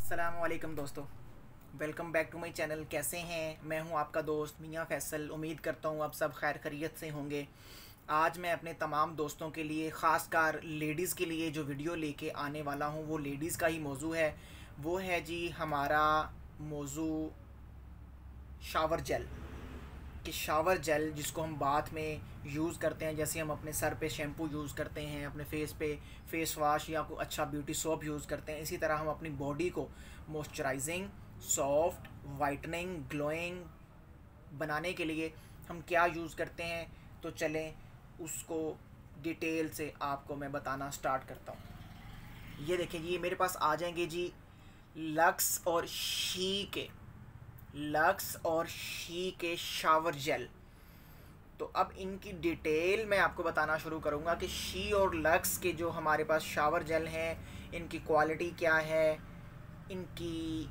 अस्सलामुअलैकुम दोस्तों, welcome back to my channel. कैसे हैं? मैं हूं आपका दोस्त मियां फैसल। उम्मीद करता हूं आप सब खैर खैरियत से होंगे। आज मैं अपने तमाम दोस्तों के लिए, ख़ासकर लेडीज़ के लिए जो वीडियो लेके आने वाला हूं वो लेडीज़ का ही मौजू है। वो है जी हमारा मौजू शावर जेल। कि शावर जेल जिसको हम बाथ में यूज़ करते हैं, जैसे हम अपने सर पे शैम्पू यूज़ करते हैं, अपने फेस पे फेस वॉश या कोई अच्छा ब्यूटी सोप यूज़ करते हैं, इसी तरह हम अपनी बॉडी को मॉइस्चराइजिंग, सॉफ्ट, वाइटनिंग, ग्लोइंग बनाने के लिए हम क्या यूज़ करते हैं। तो चलें उसको डिटेल से आपको मैं बताना स्टार्ट करता हूँ। ये देखें जी, ये मेरे पास आ जाएंगे जी लक्स और शी के शावर जेल। तो अब इनकी डिटेल मैं आपको बताना शुरू करूँगा कि शी और लक्स के जो हमारे पास शावर जेल हैं, इनकी क्वालिटी क्या है, इनकी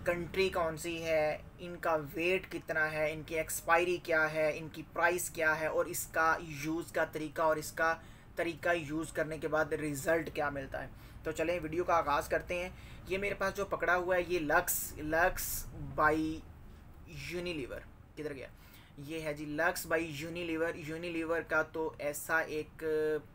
कंट्री कौन सी है, इनका वेट कितना है, इनकी एक्सपायरी क्या है, इनकी प्राइस क्या है और इसका यूज़ का तरीका और इसका तरीका यूज़ करने के बाद रिज़ल्ट क्या मिलता है। तो चलें वीडियो का आगाज़ करते हैं। ये मेरे पास जो पकड़ा हुआ है ये लक्स बाई यूनिलीवर। किधर गया? ये है जी लक्स बाई यूनिलीवर का तो ऐसा एक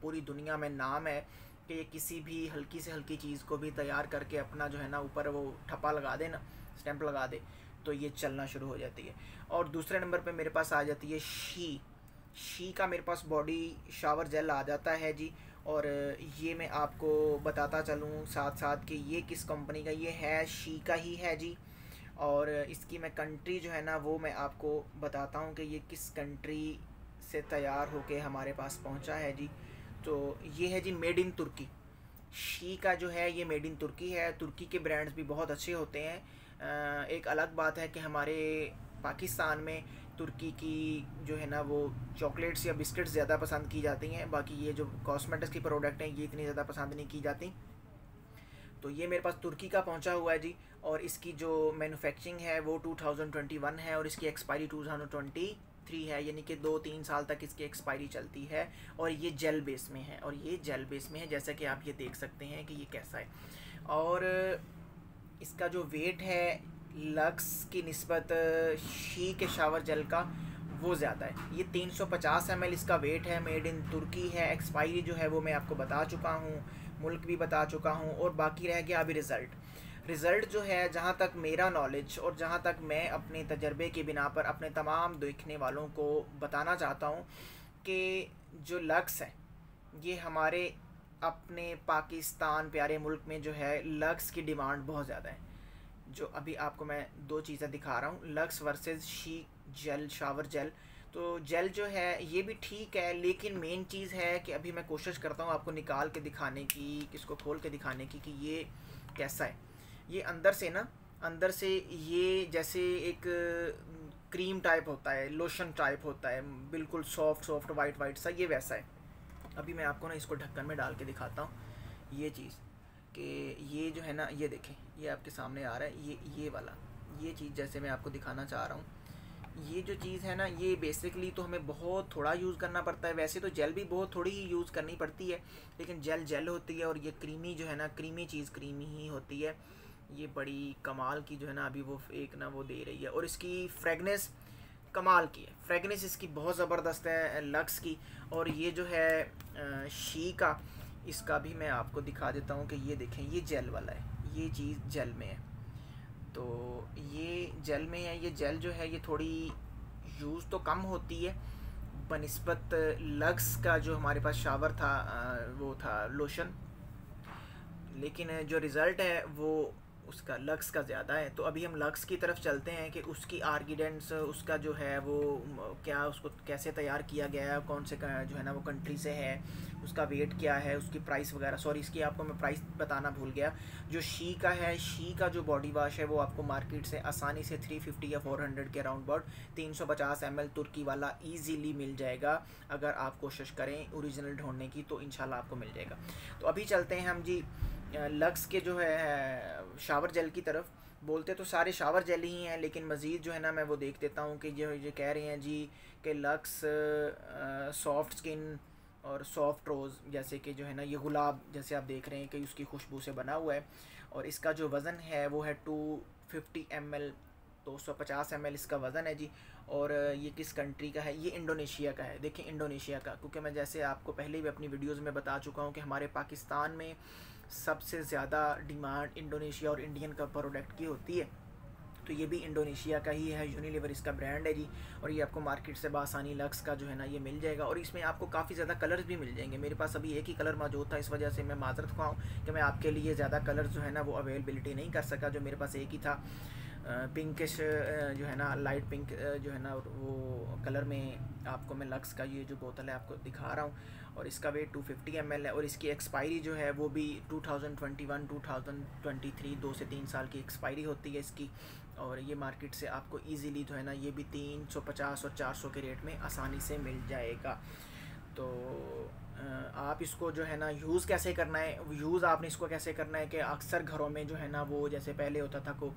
पूरी दुनिया में नाम है कि ये किसी भी हल्की से हल्की चीज़ को भी तैयार करके अपना जो है ना ऊपर वो ठप्पा लगा दे ना, स्टैंप लगा दे, तो ये चलना शुरू हो जाती है। और दूसरे नंबर पे मेरे पास आ जाती है शी का मेरे पास बॉडी शावर जेल आ जाता है जी। और ये मैं आपको बताता चलूँ साथ साथ कि ये किस कंपनी का ये है, शी का ही है जी। और इसकी मैं कंट्री जो है ना वो मैं आपको बताता हूँ कि ये किस कंट्री से तैयार होके हमारे पास पहुँचा है जी। तो ये है जी मेड इन तुर्की। शी का जो है ये मेड इन तुर्की है। तुर्की के ब्रांड्स भी बहुत अच्छे होते हैं। एक अलग बात है कि हमारे पाकिस्तान में तुर्की की जो है ना वो चॉकलेट्स या बिस्किट्स ज़्यादा पसंद की जाती हैं। बाकी ये जो कॉस्मेटिक्स की प्रोडक्ट हैं ये इतनी ज़्यादा पसंद नहीं की जाती। तो ये मेरे पास तुर्की का पहुंचा हुआ है जी। और इसकी जो मैन्युफैक्चरिंग है वो 2021 है और इसकी एक्सपायरी 2023 है, यानी कि 2-3 साल तक इसकी एक्सपायरी चलती है। और ये जेल बेस में है जैसा कि आप ये देख सकते हैं कि ये कैसा है। और इसका जो वेट है लक्स की निस्बत शी के शावर जेल का वो ज़्यादा है। ये 350 ml इसका वेट है, मेड इन तुर्की है। एक्सपायरी जो है वो मैं आपको बता चुका हूँ, मुल्क भी बता चुका हूँ। और बाकी रह गया अभी रिज़ल्ट जो है, जहाँ तक मेरा नॉलेज और जहाँ तक मैं अपने तजर्बे के बिना पर अपने तमाम देखने वालों को बताना चाहता हूँ कि जो लक्स है ये हमारे अपने पाकिस्तान प्यारे मुल्क में जो है लक्स की डिमांड बहुत ज़्यादा है। जो अभी आपको मैं दो चीज़ें दिखा रहा हूँ, Lux versus she gel shower gel. तो जेल जो है ये भी ठीक है, लेकिन मेन चीज़ है कि अभी मैं कोशिश करता हूँ आपको निकाल के दिखाने की, इसको खोल के दिखाने की कि ये कैसा है। ये अंदर से ये जैसे एक क्रीम टाइप होता है, लोशन टाइप होता है, बिल्कुल सॉफ्ट वाइट सा, ये वैसा है। अभी मैं आपको ना इसको ढक्कन में डाल के दिखाता हूँ ये चीज़ कि ये जो है ना, ये देखें, ये आपके सामने आ रहा है, ये वाला, ये चीज़ जैसे मैं आपको दिखाना चाह रहा हूँ। ये जो चीज़ है ना ये बेसिकली तो हमें बहुत थोड़ा यूज़ करना पड़ता है। वैसे तो जेल भी बहुत थोड़ी ही यूज़ करनी पड़ती है, लेकिन जेल होती है और ये क्रीमी जो है ना, क्रीमी चीज़ क्रीमी ही होती है। ये बड़ी कमाल की जो है ना अभी वो एक ना वो दे रही है। और इसकी फ्रेगनेंस कमाल की है, फ्रेगनेंस इसकी बहुत ज़बरदस्त है लक्स की। और ये जो है शी का, इसका भी मैं आपको दिखा देता हूँ कि ये देखें, ये जेल वाला है, ये चीज़ जेल में है। तो ये जेल में है। ये जेल जो है ये थोड़ी यूज़ तो कम होती है बनिस्बत लक्स का जो हमारे पास शावर था, वो था लोशन, लेकिन जो रिज़ल्ट है वो उसका लक्स का ज़्यादा है। तो अभी हम लक्स की तरफ चलते हैं कि उसकी आर्गिडेंट्स, उसका जो है वो क्या, उसको कैसे तैयार किया गया है, कौन से जो है ना वो कंट्री से है, उसका वेट क्या है, उसकी प्राइस वगैरह। सॉरी, इसकी आपको मैं प्राइस बताना भूल गया। जो शी का है, शी का जो बॉडी वॉश है वो आपको मार्केट से आसानी से 350 या 400 के अराउंड अबाउट 350 ml तुर्की वाला ईजीली मिल जाएगा। अगर आप कोशिश करें ओरिजिनल ढूंढने की तो इंशाल्लाह आपको मिल जाएगा। तो अभी चलते हैं हम जी लक्स के जो है शावर जेल की तरफ। बोलते तो सारे शावर जेल ही हैं, लेकिन मज़ीद जो है ना मैं वो देख देता हूँ कि जो ये कह रहे हैं जी कि लक्स सॉफ्ट स्किन और सॉफ्ट रोज़, जैसे कि जो है ना ये गुलाब जैसे आप देख रहे हैं कि उसकी खुशबू से बना हुआ है। और इसका जो वज़न है वो है 250 ml, 250 ml इसका वज़न है जी। और ये किस कंट्री का है? ये इंडोनेशिया का है। देखें इंडोनेशिया का, क्योंकि मैं जैसे आपको पहले भी अपनी वीडियोज़ में बता चुका हूँ कि हमारे पाकिस्तान में सबसे ज़्यादा डिमांड इंडोनेशिया और इंडियन का प्रोडक्ट की होती है। तो ये भी इंडोनेशिया का ही है, यूनिलीवर इसका ब्रांड है जी। और ये आपको मार्केट से बासानी लक्स का जो है ना ये मिल जाएगा। और इसमें आपको काफ़ी ज़्यादा कलर्स भी मिल जाएंगे। मेरे पास अभी एक ही कलर मौजूद था, इस वजह से मैं माजरत ख्वाह कि मैं आपके लिए ज़्यादा कलर जो है ना वो अवेलेबिलिटी नहीं कर सका। जो मेरे पास एक ही था, पिंकिश जो है ना, लाइट पिंक जो है ना वो कलर में आपको मैं लक्स का ये जो बोतल है आपको दिखा रहा हूँ। और इसका वेट 250 ml है। और इसकी एक्सपायरी जो है वो भी 2021 2023 2 से 3 साल की एक्सपायरी होती है इसकी। और ये मार्केट से आपको इजीली जो है ना ये भी 350 और 400 के रेट में आसानी से मिल जाएगा। तो आप इसको जो है ना यूज़ कैसे करना है, यूज़ आपने इसको कैसे करना है कि अक्सर घरों में जो है ना वो जैसे पहले होता था को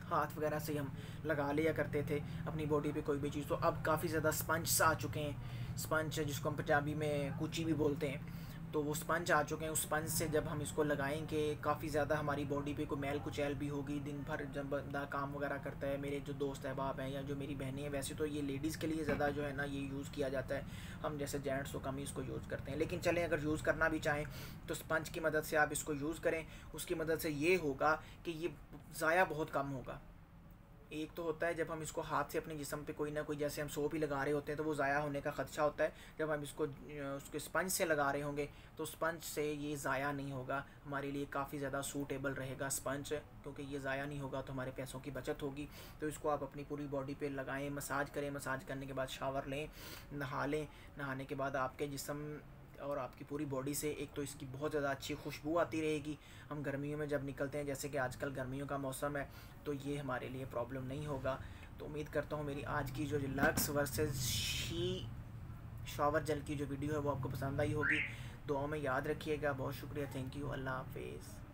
हाथ वगैरह से हम लगा लिया करते थे अपनी बॉडी पे कोई भी चीज़, तो अब काफ़ी ज़्यादा स्पंज आ चुके हैं। स्पंज जिसको हम पंजाबी में कुची भी बोलते हैं, तो वो स्पंज आ चुके हैं। उस स्पंज से जब हम इसको लगाएंगे काफ़ी ज़्यादा हमारी बॉडी पे कोई मैल कुचैल भी होगी। दिन भर जब बंदा काम वगैरह करता है, मेरे जो दोस्त अहबाब हैं या जो मेरी बहनें हैं, वैसे तो ये लेडीज़ के लिए ज़्यादा जो है ना ये यूज़ किया जाता है। हम जैसे जेंट्स तो कम ही इसको यूज़ करते हैं, लेकिन चलें अगर यूज़ करना भी चाहें तो स्पंज की मदद से आप इसको यूज़ करें। उसकी मदद से ये होगा कि ये ज़ाया बहुत कम होगा। एक तो होता है जब हम इसको हाथ से अपने जिस्म पे कोई ना कोई, जैसे हम सोप ही लगा रहे होते हैं तो वो ज़ाया होने का ख़दशा होता है। जब हम इसको उसके स्पंज से लगा रहे होंगे तो स्पंज से ये ज़ाया नहीं होगा, हमारे लिए काफ़ी ज़्यादा सूटेबल रहेगा स्पंज, क्योंकि ये ज़ाया नहीं होगा तो हमारे पैसों की बचत होगी। तो इसको आप अपनी पूरी बॉडी पे लगाएं, मसाज करें, मसाज करने के बाद शावर लें, नहा लें। नहाने के बाद आपके जिस्म और आपकी पूरी बॉडी से एक तो इसकी बहुत ज़्यादा अच्छी खुशबू आती रहेगी। हम गर्मियों में जब निकलते हैं, जैसे कि आजकल गर्मियों का मौसम है, तो ये हमारे लिए प्रॉब्लम नहीं होगा। तो उम्मीद करता हूँ मेरी आज की जो lux versus she shower gel की जो वीडियो है वो आपको पसंद आई होगी। दुआओं में याद रखिएगा। बहुत शुक्रिया, थैंक यू, अल्लाह हाफिज़।